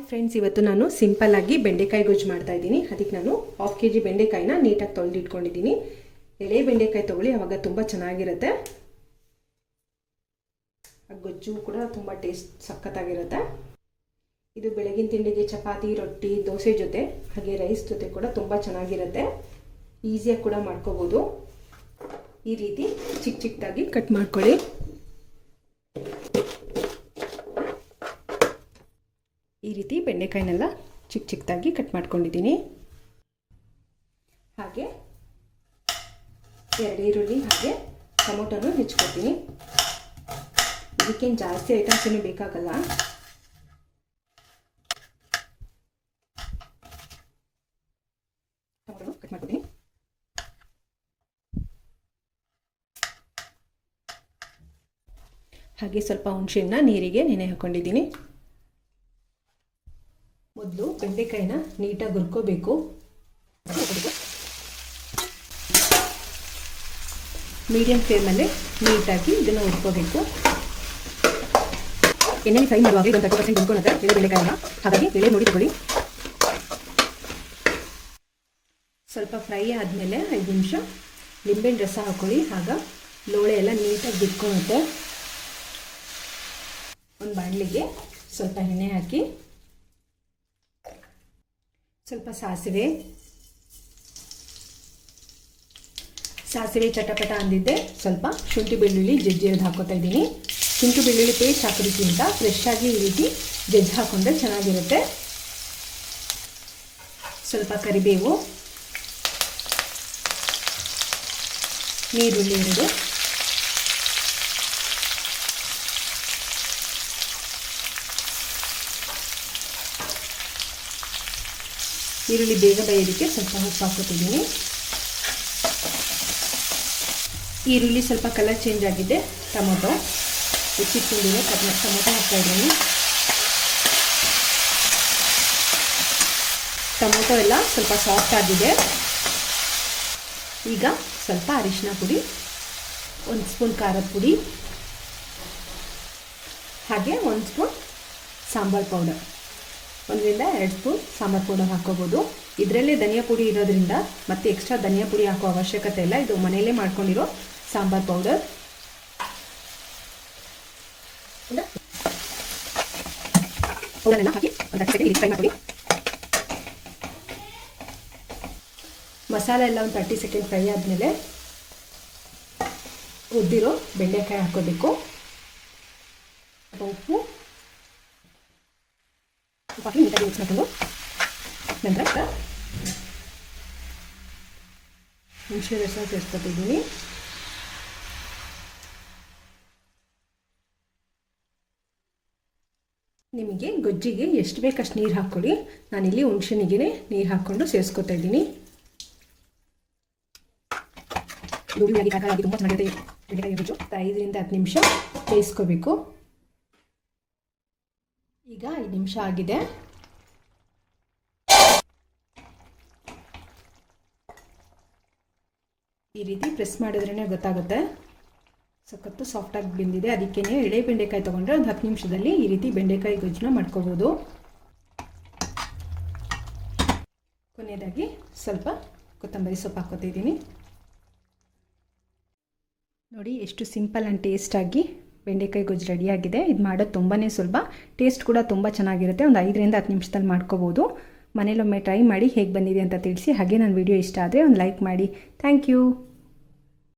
Friends, ಇವತ್ತು ನಾನು simple ಆಗಿ ಬೆಂಡೆಕಾಯಿ ಗೊಜ್ಜು ಮಾಡ್ತಾ ಇದ್ದೀನಿ. ಅದಕ್ಕೆ ನಾನು 1/2 kg ಬೆಂಡೆಕಾಯಿನ ನೀಟಾಗಿ ತೊಳೆದಿಟ್ಕೊಂಡಿದ್ದೀನಿ. ಎಳೆ ಬೆಂಡೆಕಾಯಿ ತೊಗೊಳ್ಳಿ, ಆವಾಗ ತುಂಬ ಚೆನ್ನಾಗಿರುತ್ತೆ. ಗೊಜ್ಜು ಕೂಡ ತುಂಬ ಟೇಸ್ಟ್ ಸಖತ್ತಾಗಿರುತ್ತೆ. ಇದು ಬೆಳಗಿನ ತಿಂಡಿಗೆ ಚಪಾತಿ, ರೊಟ್ಟಿ, ದೋಸೆ ಜೊತೆ ಹಾಗೆ ರೈಸ್ ಜೊತೆ ಕೂಡ ತುಂಬ ಚೆನ್ನಾಗಿರುತ್ತೆ. ಈಸಿಯಾಗಿ ಕೂಡ ಮಾಡ್ಕೋಬೋದು. ಈ ರೀತಿ ಚಿಕ್ಕ ಚಿಕ್ಕದಾಗಿ ಕಟ್ ಮಾಡ್ಕೊಳ್ಳಿ. ಈ ರೀತಿ ಬೆಂಡೆಕಾಯಿನೆಲ್ಲ ಚಿಕ್ಕ ಚಿಕ್ಕದಾಗಿ ಕಟ್ ಮಾಡ್ಕೊಂಡಿದ್ದೀನಿ. ಹಾಗೆ 2 ಈರುಳ್ಳಿ ಹಾಗೆ ಟೊಮೊಟೊನು ಹೆಚ್ಚಿಕೊಡ್ತೀನಿ. ಇದಕ್ಕೇನು ಜಾಸ್ತಿ ಐಟಮ್ಸ್ ಏನು ಬೇಕಾಗಲ್ಲ. ಟೊಮೊಟೊ ಕಟ್ ಮಾಡ್ತೀನಿ. ಹಾಗೆ ಸ್ವಲ್ಪ ಹುಣಸೆಹಣ್ಣನ್ನ ನೀರಿಗೆ ನೆನೆ ಹಾಕೊಂಡಿದ್ದೀನಿ. ಮೊದಲು ಬೆಂಡೆಕಾಯಿನ ನೀಟಾಗಿ ಹುರ್ಕೋಬೇಕು. ಮೀಡಿಯಂ ಫ್ಲೇಮಲ್ಲಿ ನೀಟಾಗಿ ಇದನ್ನು ಹುರ್ಕೋಬೇಕು. ಎಣ್ಣೆಲಿ ಫ್ರೈ ಮಾಡುವಾಗ ಇದೊಂದು 30% ಹುರ್ಕೊಳ್ಳುತ್ತೆ ಎಳೆ ಬೆಂಡೆಕಾಯಿನ. ಹಾಗಾಗಿ ಎಳೆ ನೋಡಿ ತಗೊಳ್ಳಿ. ಸ್ವಲ್ಪ ಫ್ರೈ ಆದಮೇಲೆ 5 ನಿಮಿಷ ಲಿಂಬೆಹಣ್ಣು ರಸ ಹಾಕೊಳ್ಳಿ. ಆಗ ಲೋಳೆ ಎಲ್ಲ ನೀಟಾಗಿ ಬಿಟ್ಕೊಳ್ಳುತ್ತೆ. ಒಂದು ಬಾಣಲಿಗೆ ಸ್ವಲ್ಪ ಎಣ್ಣೆ ಹಾಕಿ, ಸ್ವಲ್ಪ ಸಾಸಿವೆ ಚಟಪಟ ಅಂದಿದ್ದೆ ಸ್ವಲ್ಪ ಶುಂಠಿ ಬೆಳ್ಳುಳ್ಳಿ ಜಜ್ಜಿರೋದು ಹಾಕೋತಾ ಇದ್ದೀನಿ. ಶುಂಠಿ ಬೆಳ್ಳುಳ್ಳಿ ಪೇಸ್ಟ್ ಹಾಕೋದಕ್ಕಿಂತ ಫ್ರೆಶ್ ಆಗಿ ಈ ರೀತಿ ಜಜ್ಜಿ ಹಾಕೊಂಡ್ರೆ ಚೆನ್ನಾಗಿರುತ್ತೆ. ಸ್ವಲ್ಪ ಕರಿಬೇವು, ನೀರುಳ್ಳಿ 2, ಈರುಳ್ಳಿ ಬೇಗ ಬೇಯೋದಕ್ಕೆ ಸ್ವಲ್ಪ ಉಪ್ಪು ಹಾಕೋತಿದ್ದೀನಿ. ಈರುಳ್ಳಿ ಸ್ವಲ್ಪ ಕಲರ್ ಚೇಂಜ್ ಆಗಿದೆ. ಟೊಮೊಟೊ ಹೆಚ್ಚಿಟ್ಕೊಂಡಿರೋ ಟೊಮೊಟೊ ಹಾಕ್ತಾಯಿದ್ದೀನಿ. ಟೊಮೊಟೊ ಎಲ್ಲ ಸ್ವಲ್ಪ ಸಾಫ್ಟ್ ಆಗಿದೆ. ಈಗ ಸ್ವಲ್ಪ ಅರಿಶಿನ ಪುಡಿ, 1 ಸ್ಪೂನ್ ಖಾರದ ಪುಡಿ, ಹಾಗೆ 1 ಸ್ಪೂನ್ ಸಾಂಬಾರು ಪೌಡರ್, 1 ರಿಂದ 2 ಸ್ಪೂನ್ ಸಾಂಬಾರು ಪೌಡರ್ ಹಾಕೋಬೋದು. ಇದರಲ್ಲೇ ಧನಿಯಾ ಪುಡಿ ಇರೋದ್ರಿಂದ ಮತ್ತೆ ಎಕ್ಸ್ಟ್ರಾ ಧನಿಯಾ ಪುಡಿ ಹಾಕೋ ಅವಶ್ಯಕತೆ ಇಲ್ಲ. ಇದು ಮನೆಯಲ್ಲೇ ಮಾಡ್ಕೊಂಡಿರೋ ಸಾಂಬಾರು ಪೌಡರ್. ಪೌಡರ್ನೆಲ್ಲ ಹಾಕಿ ಒಂದು 10 ಸೆಕೆಂಡ್ ಫ್ರೈ ಮಾಡಿ. ಮಸಾಲೆ ಎಲ್ಲ ಒಂದು 30 ಸೆಕೆಂಡ್ ಫ್ರೈ ಆದಮೇಲೆ ಉದ್ದಿರೋ ಬೆಂಡೆಕಾಯಿ ಹಾಕೋಬೇಕು. ಉಪ್ಪು ಹಾಕಿ ನೀಟಾಗಿ ಮಿಕ್ಸ್ ಮಾಡಿಕೊಂಡು ನಂತರ ಹುಣಸೆ ರಸ ಸೇರಿಸ್ಕೊತಿದ್ದೀನಿ. ನಿಮಗೆ ಗೊಜ್ಜಿಗೆ ಎಷ್ಟು ಬೇಕಷ್ಟು ನೀರು ಹಾಕ್ಕೊಳ್ಳಿ. ನಾನಿಲ್ಲಿ ಹುಣಸೆನಿಗೆ ನೀರು ಹಾಕ್ಕೊಂಡು ಸೇರಿಸ್ಕೊತಾ ಇದ್ದೀನಿ. ತುಂಬ ಚೆನ್ನಾಗಿರುತ್ತೆ ಬೆಂಡೆಕಾಯಿ ಗೊಜ್ಜು. 5 ರಿಂದ 10 ನಿಮಿಷ ಬೇಯಿಸ್ಕೋಬೇಕು. ಈಗ 5 ನಿಮಿಷ ಆಗಿದೆ. ಈ ರೀತಿ ಪ್ರೆಸ್ ಮಾಡಿದ್ರೇ ಗೊತ್ತಾಗುತ್ತೆ ಸಖತ್ತು ಸಾಫ್ಟಾಗಿ ಬೆಂದಿದೆ. ಅದಕ್ಕೇ ಎಳೆ ಬೆಂಡೆಕಾಯಿ ತೊಗೊಂಡ್ರೆ ಒಂದು 10 ನಿಮಿಷದಲ್ಲಿ ಈ ರೀತಿ ಬೆಂಡೆಕಾಯಿ ಗೊಜ್ಜನ್ನ ಮಾಡ್ಕೋಬೋದು. ಕೊನೆಯದಾಗಿ ಸ್ವಲ್ಪ ಕೊತ್ತಂಬರಿ ಸೊಪ್ಪು ಹಾಕ್ಕೊತಿದ್ದೀನಿ. ನೋಡಿ ಎಷ್ಟು ಸಿಂಪಲ್ ಆ್ಯಂಡ್ ಟೇಸ್ಟಾಗಿ ಬೆಂಡೆಕಾಯಿ ಗೊಜ್ಜು ರೆಡಿಯಾಗಿದೆ. ಇದು ಮಾಡೋದು ತುಂಬಾ ಸುಲಭ, ಟೇಸ್ಟ್ ಕೂಡ ತುಂಬ ಚೆನ್ನಾಗಿರುತ್ತೆ. ಒಂದು 5 ರಿಂದ 10 ನಿಮಿಷದಲ್ಲಿ ಮಾಡ್ಕೋಬೋದು. ಮನೇಲೊಮ್ಮೆ ಟ್ರೈ ಮಾಡಿ ಹೇಗೆ ಬಂದಿದೆ ಅಂತ ತಿಳಿಸಿ. ಹಾಗೆ ನನ್ನ ವಿಡಿಯೋ ಇಷ್ಟ ಆದರೆ ಒಂದು ಲೈಕ್ ಮಾಡಿ. Thank you.